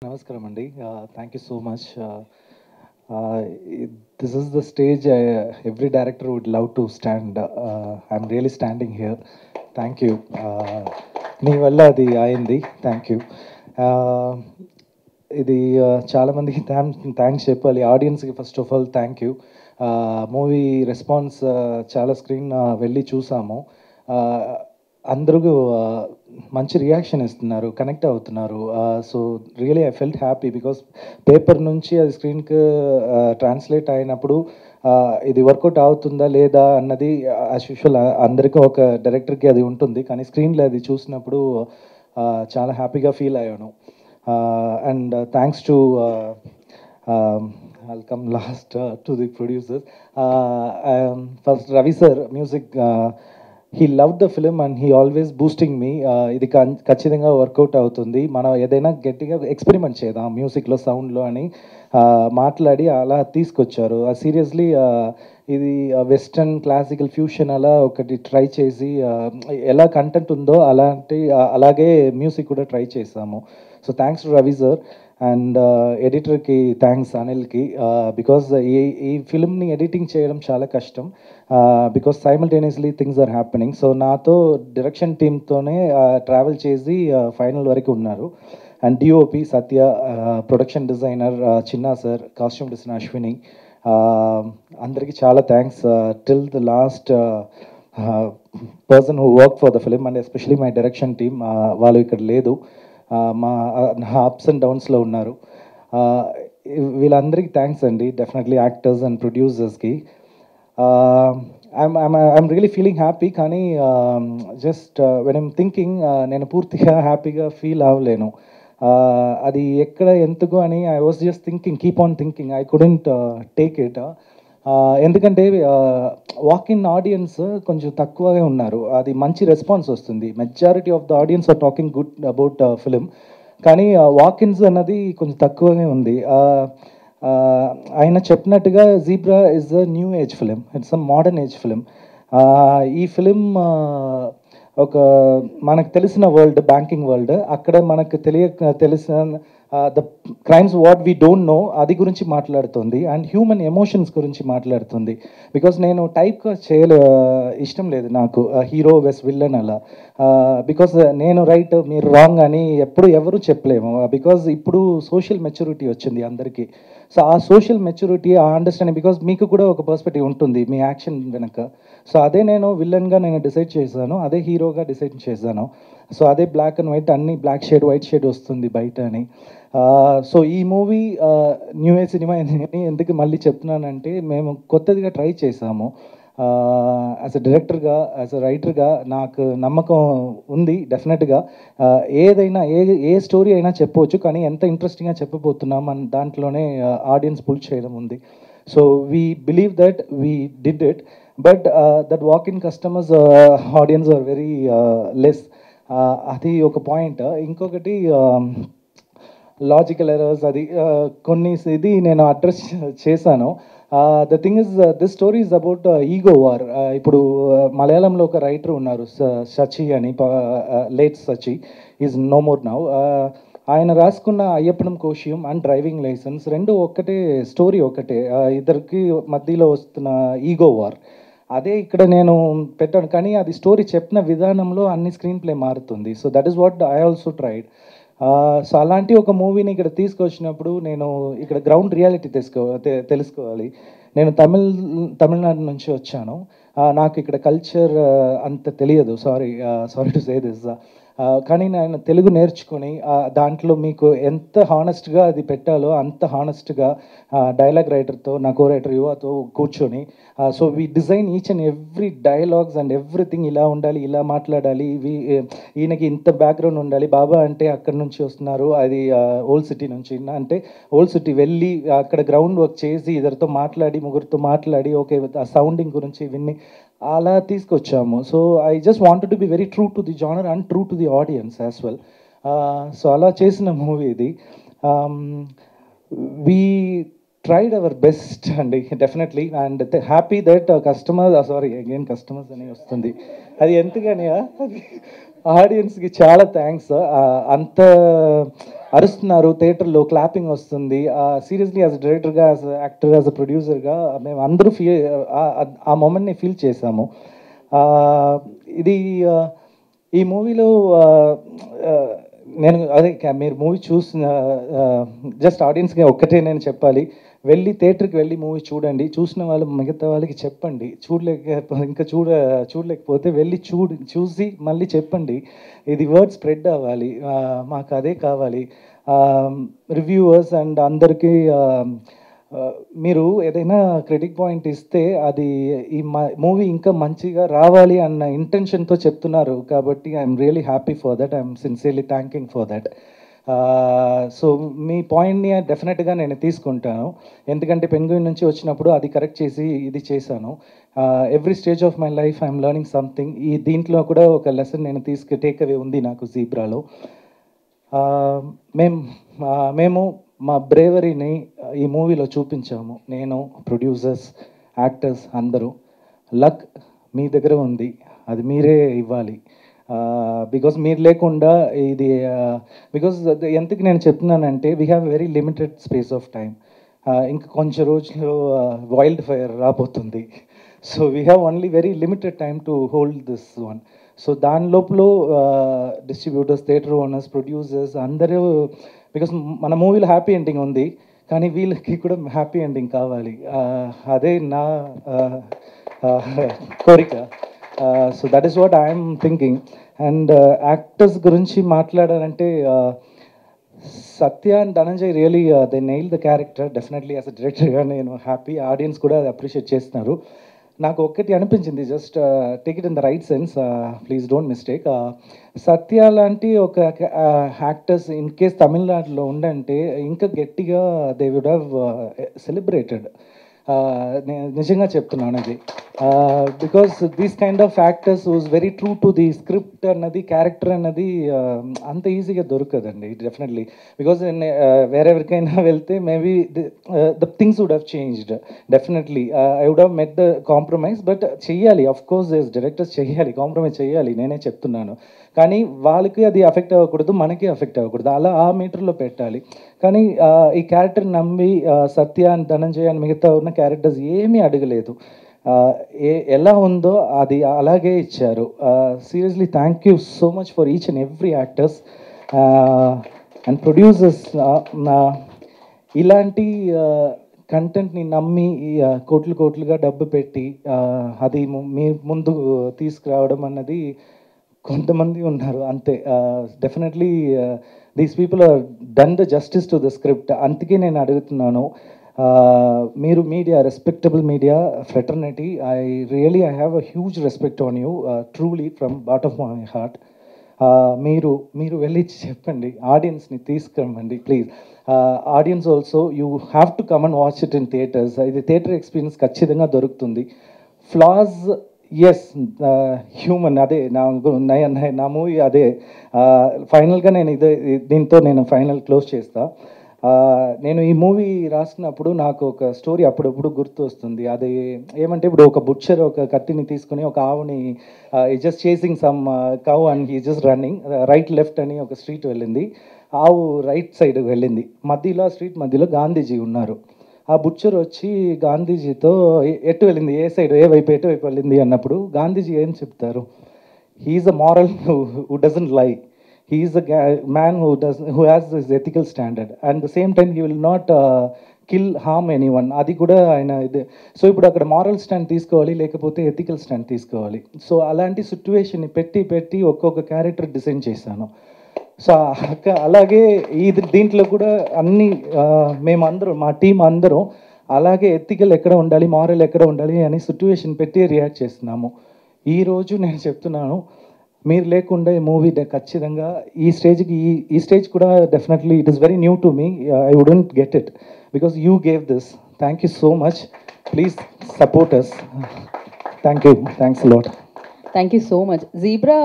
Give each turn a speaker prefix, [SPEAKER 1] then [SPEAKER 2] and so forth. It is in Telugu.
[SPEAKER 1] Namaskaram, Andy. Thank you so much. This is the stage every director would love to stand. I'm really standing here. Thank you. నీ వల్ల అది అయింది. Thank you. ఇది చాలామందికి థ్యాంక్స్ చెప్పాలి. ఆడియన్స్కి first of all thank you. Movie response చాలా స్క్రీన్ వెళ్ళి చూసాము. అందరూ మంచి రియాక్షన్ ఇస్తున్నారు, కనెక్ట్ అవుతున్నారు. So really I felt happy because paper నుంచి అది స్క్రీన్కి ట్రాన్స్లేట్ అయినప్పుడు ఇది వర్కౌట్ అవుతుందా లేదా అన్నది యాజ్ యూజువల్ అందరికీ ఒక డైరెక్టర్కి అది ఉంటుంది, కానీ స్క్రీన్లో అది చూసినప్పుడు చాలా హ్యాపీగా ఫీల్ అయ్యాను. And thanks to I'll come last to the producers. First, Ravi sir, music. He loved the film and he always boosting me. ఇది ఖచ్చితంగా వర్కౌట్ అవుతుంది, మనం ఏదైనా గట్టిగా ఎక్స్పెరిమెంట్ చేద్దాం మ్యూజిక్లో, సౌండ్లో అని మాట్లాడి అలా తీసుకొచ్చారు. సీరియస్లీ ఇది వెస్టర్న్ క్లాసికల్ ఫ్యూషన్ అలా ఒకటి ట్రై చేసి ఎలా కంటెంట్ ఉందో అలాగే మ్యూజిక్ కూడా ట్రై చేసాము. So thanks to Ravi sir and ఎడిటర్కి థ్యాంక్స్ అనిల్కి, బికాజ్ ఈ ఫిల్మ్ని ఎడిటింగ్ చేయడం చాలా కష్టం, because simultaneously things are happening. So నాతో డైరెక్షన్ టీమ్తోనే ట్రావెల్ చేసి ఫైనల్ వరకు ఉన్నారు. And DOP Satya, production designer Chinna sir, costume designer Ashwini, అందరికీ చాలా thanks. Till the last person who work for the film and especially my direction team, వాళ్ళు ఇక్కడ లేదు, మా అప్స్ అండ్ డౌన్స్లో ఉన్నారు. వీళ్ళందరికీ థ్యాంక్స్ అండి, డెఫినెట్లీ యాక్టర్స్ అండ్ ప్రొడ్యూసర్స్కి. ఐఎమ్ రియలీ ఫీలింగ్ హ్యాపీ, కానీ జస్ట్ వెన్ ఐమ్ థింకింగ్ నేను పూర్తిగా హ్యాపీగా ఫీల్ అవ్వలేను. అది ఎక్కడ ఎందుకు అని I was just thinking, keep on thinking, I couldn't take it. ఎందుకంటే వాక్ ఇన్ ఆడియన్స్ కొంచెం తక్కువగా ఉన్నారు, అది మంచి రెస్పాన్స్ వస్తుంది. Majority of the audience are talking good about film, కానీ వాక్ ఇన్స్ అన్నది కొంచెం తక్కువగా ఉంది. ఆయన చెప్పినట్టుగా Zebra is a new age film, it's a modern age film. ఈ ఫిలిం ఒక మనకు తెలిసిన వరల్డ్, బ్యాంకింగ్ వరల్డ్, అక్కడ మనకు తెలిసిన the crimes what we don't know అది గురించి మాట్లాడుతుంది, అండ్ హ్యూమన్ ఎమోషన్స్ గురించి మాట్లాడుతుంది. బికాస్ నేను టైప్గా ఇష్టం లేదు నాకు, హీరో వెస్ విల్లన్ అలా, బికాస్ నేను రైట్ మీరు రాంగ్ అని ఎవరు చెప్పలేము, బికాజ్ ఇప్పుడు సోషల్ మెచ్యూరిటీ వచ్చింది అందరికీ. సో ఆ సోషల్ మెచ్యూరిటీ, ఆ అండర్స్టాండింగ్, బికాజ్ మీకు కూడా ఒక పర్స్పెక్టివ్ ఉంటుంది మీ యాక్షన్ వెనక. సో అదే నేను విల్లన్గా డిసైడ్ చేశాను, అదే హీరోగా డిసైడ్ చేశాను. సో అదే బ్లాక్ అండ్ వైట్, అన్ని బ్లాక్ షేడ్ వైట్ షేడ్ వస్తుంది బయట అని. సో ఈ మూవీ న్యూ ఏ సినిమా ఎందుకు మళ్ళీ చెప్తున్నానంటే, మేము కొత్తదిగా ట్రై చేసాము. యాజ్ అ డైరెక్టర్గా, యాజ్ అ రైటర్గా నాకు నమ్మకం ఉంది డెఫినెట్గా. ఏదైనా ఏ స్టోరీ అయినా చెప్పవచ్చు, కానీ ఎంత ఇంట్రెస్టింగ్గా చెప్పబోతున్నాం అని దాంట్లోనే ఆడియన్స్ పుల్ చేయడం ఉంది. So we believe that we did it, but that walk in customers audience are very less, అది ఒక పాయింట్. ఇంకొకటి లాజికల్ ఎరర్స్, అది కొన్ని ఇది నేను అడ్రస్ చేశాను. The thing is, this story is about ego war. ఇప్పుడు మలయాళంలో ఒక రైటర్ ఉన్నారు, సచి అని, late Sachy, is no more now. ఆయన రాసుకున్న Ayyappanum Koshiyum and driving licence రెండు ఒక్కటే స్టోరీ, ఒకటే, ఇద్దరికి మధ్యలో వస్తున్న ఈగో వార్. అదే ఇక్కడ నేను పెట్టాను, కానీ అది స్టోరీ చెప్పిన విధానంలో అన్ని స్క్రీన్ ప్లే మారుతుంది. So that is what I also tried. So అలాంటి ఒక మూవీని ఇక్కడ తీసుకొచ్చినప్పుడు నేను ఇక్కడ గ్రౌండ్ రియాలిటీ తెలుసుకోవాలి. నేను తమిళనాడు నుంచి వచ్చాను, నాకు ఇక్కడ కల్చర్ అంత తెలియదు, సారీ టు సే దిస్. కానీ నేను తెలుగు నేర్చుకొని దాంట్లో మీకు ఎంత హానెస్ట్గా అది పెట్టాలో అంత హానెస్ట్గా డైలాగ్ రైటర్తో, నా కో రైటర్ యువతో కూర్చొని, so we design each and every dialogues and everything, ఇలా ఉండాలి, ఇలా మాట్లాడాలి, ఈయనకి ఇంత బ్యాక్గ్రౌండ్ ఉండాలి, బాబా అంటే అక్కడి నుంచి వస్తున్నారు, అది ఓల్డ్ సిటీ నుంచి అంటే ఓల్డ్ సిటీ వెళ్ళి అక్కడ గ్రౌండ్ వర్క్ చేసి ఇద్దరితో మాట్లాడి, ముగ్గురితో మాట్లాడి, ఓకే ఆ సౌండింగ్ గురించి విన్ని అలా తీసుకొచ్చాము. So I just wanted to be very true to the genre and true to the audience as well. So అలా చేసిన మూవీ ఇది. వీ ట్రైడ్ అవర్ బెస్ట్ అండి, definitely, and happy that customers అని వస్తుంది, అది ఎందుకని ఆడియన్స్కి చాలా థ్యాంక్స్. అంత అరుస్తున్నారు థియేటర్లో, క్లాపింగ్ వస్తుంది. సీరియస్లీ యాజ్ డైరెక్టర్గా, యాజ్ యాక్టర్, యాజ్ అ ప్రొడ్యూసర్గా మేము అందరూ ఆ మూమెంట్ని ఫీల్ చేశాము. ఇది ఈ మూవీలో నేను అదే మీరు మూవీ చూసిన జస్ట్ ఆడియన్స్కి ఒక్కటే నేను చెప్పాలి, వెళ్ళి థియేటర్కి వెళ్ళి మూవీ చూడండి. చూసిన వాళ్ళు మిగతా వాళ్ళకి చెప్పండి. ఇంకా చూడలేకపోతే వెళ్ళి చూసి మళ్ళీ చెప్పండి. ఇది వర్డ్ స్ప్రెడ్ అవ్వాలి. మాకు అదే కావాలి. రివ్యూవర్స్ అండ్ అందరికీ మీరు ఏదైనా క్రిటిక్ పాయింట్ ఇస్తే అది ఈ మూవీ ఇంకా మంచిగా రావాలి అన్న ఇంటెన్షన్తో చెప్తున్నారు. కాబట్టి I'm really happy for that. I'm sincerely thanking for that. So మీ పాయింట్ని డెఫినెట్గా నేను తీసుకుంటాను. ఎందుకంటే పెంగ్విన్ నుంచి వచ్చినప్పుడు అది కరెక్ట్ చేసి ఇది చేశాను. Every stage of my life I'm learning something. దీంట్లో కూడా ఒక లెసన్ నేను టేక్ అవే ఉంది నాకు జీబ్రాలో. మేము మా బ్రేవరీని ఈ మూవీలో చూపించాము. నేను, ప్రొడ్యూసర్స్, యాక్టర్స్ అందరూ. లక్ మీ దగ్గర ఉంది, అది మీరే ఇవ్వాలి. బికాజ్ మీరు లేకుండా ఇది బికాజ్ ఎందుకు నేను చెప్తున్నానంటే we have very limited space of time. ఇంకా కొంచెం రోజులు వైల్డ్ ఫైర్ రాబోతుంది. So we have only very limited time to hold this one. So దాని లోపల డిస్ట్రిబ్యూటర్స్, థియేటర్ ఓనర్స్, ప్రొడ్యూసర్స్ అందరూ, బికాస్ మన మూవీలో హ్యాపీ ఎండింగ్ ఉంది, కానీ వీళ్ళకి కూడా హ్యాపీ ఎండింగ్ కావాలి. అదే నా కోరిక. So that is what I'm thinking. And actors గురించి మాట్లాడాలంటే Satya and Dhananjay really they nail the character. Definitely as a డైరెక్టర్గా నేను హ్యాపీ. ఆడియన్స్ కూడా అప్రిషియేట్ చేస్తున్నారు. నాకు ఒక్కటి అనిపించింది, just take it in the right sense, please don't mistake. Satya లాంటి ఒక యాక్టర్స్ ఇన్ కేస్ తమిళనాడులో ఉండంటే ఇంకా గట్టిగా దే వుడ్ హ్యావ్ సెలబ్రేటెడ్. నేను నిజంగా చెప్తున్నాను అది. Because these kind of actors was very true to the script అన్నది, క్యారెక్టర్ అన్నది అంత ఈజీగా దొరకదండి డెఫినెట్లీ. బికాజ్ వేరెవరికైనా వెళ్తే maybe the things would have changed definitely. I would have met the compromise. But చెయ్యాలి, అఫ్ కోర్స్ డైరెక్టర్స్ చెయ్యాలి, కాంప్రమైజ్ చెయ్యాలి, నేనే చెప్తున్నాను. కానీ వాళ్ళకి అది అఫెక్ట్ అవ్వకూడదు, మనకి అఫెక్ట్ అవ్వకూడదు, అలా ఆ మీటర్లో పెట్టాలి. కానీ ఈ క్యారెక్టర్ నమ్మి సత్య అండ్ ధనంజయ్ అని మిగతా ఉన్న క్యారెక్టర్స్ ఏమీ అడగలేదు. ఎలా ఉందో అది అలాగే ఇచ్చారు. Seriously thank you so much for each and every actors and producers. ఇలాంటి కంటెంట్ని నమ్మి కోట్లుగా డబ్బు పెట్టి అది మీ ముందు తీసుకురావడం అన్నది కొంతమంది ఉన్నారు అంతే. Definitely these people are done the justice to the script. అందుకే నేను అడుగుతున్నాను, మీరు media, respectable media fraternity, I have a huge respect on you, truly from bottom of my heart. మీరు వెళ్ళి చెప్పండి, ఆడియన్స్ని తీసుకురమ్మండి please. Audience also you have to come and watch it in theatres. ఇది థియేటర్ ఎక్స్పీరియన్స్ ఖచ్చితంగా దొరుకుతుంది. ఫ్లాస్ ఎస్, హ్యూమన్, అదే నా మూవీ అదే. ఫైనల్గా నేను దీంతో నేను ఫైనల్ క్లోజ్ చేస్తా. నేను ఈ మూవీ రాసుకున్నప్పుడు నాకు ఒక స్టోరీ అప్పుడప్పుడు గుర్తు వస్తుంది. అది ఏమంటే, ఇప్పుడు ఒక బుచ్చర్ ఒక కత్తిని తీసుకుని ఒక ఆవుని just chasing some cow and he just running right left అని ఒక స్ట్రీట్ వెళ్ళింది. ఆవు రైట్ సైడ్ వెళ్ళింది. స్ట్రీట్ మధ్యలో గాంధీజీ ఉన్నారు. ఆ బుచ్చర్ వచ్చి గాంధీజీతో ఎటు వెళ్ళింది, ఏ వైపు వెళ్ళింది అన్నప్పుడు గాంధీజీ ఏం చెప్తారు? He is a moral who doesn't lie. He is a man who has this ethical standard, and the same time he will not harm anyone. అది కూడా ఆయన ఇది. సో ఇప్పుడు అక్కడ మారల్ స్టాండ్ తీసుకోవాలి, లేకపోతే ఎథికల్ స్టాండ్ తీసుకోవాలి. సో అలాంటి సిచ్యువేషన్ని పెట్టి ఒక్కొక్క క్యారెక్టర్ డిజైన్ చేశాను. సో అలాగే దీంట్లో కూడా అన్ని మేమందరం, మా టీం అందరం అలాగే ఎథికల్ ఎక్కడ ఉండాలి, మారల్ ఎక్కడ ఉండాలి అని సిచ్యువేషన్ పెట్టి రియాక్ట్ చేస్తున్నాము. ఈరోజు నేను చెప్తున్నాను, మీరు లేకుండా ఈ మూవీ ఖచ్చితంగా ఈ స్టేజ్ కూడా definitely it is very new to me. I wouldn't get it because you gave this. Thank you so much. Please support us. Thank you. Thanks lot.
[SPEAKER 2] Thank you so much. Zebra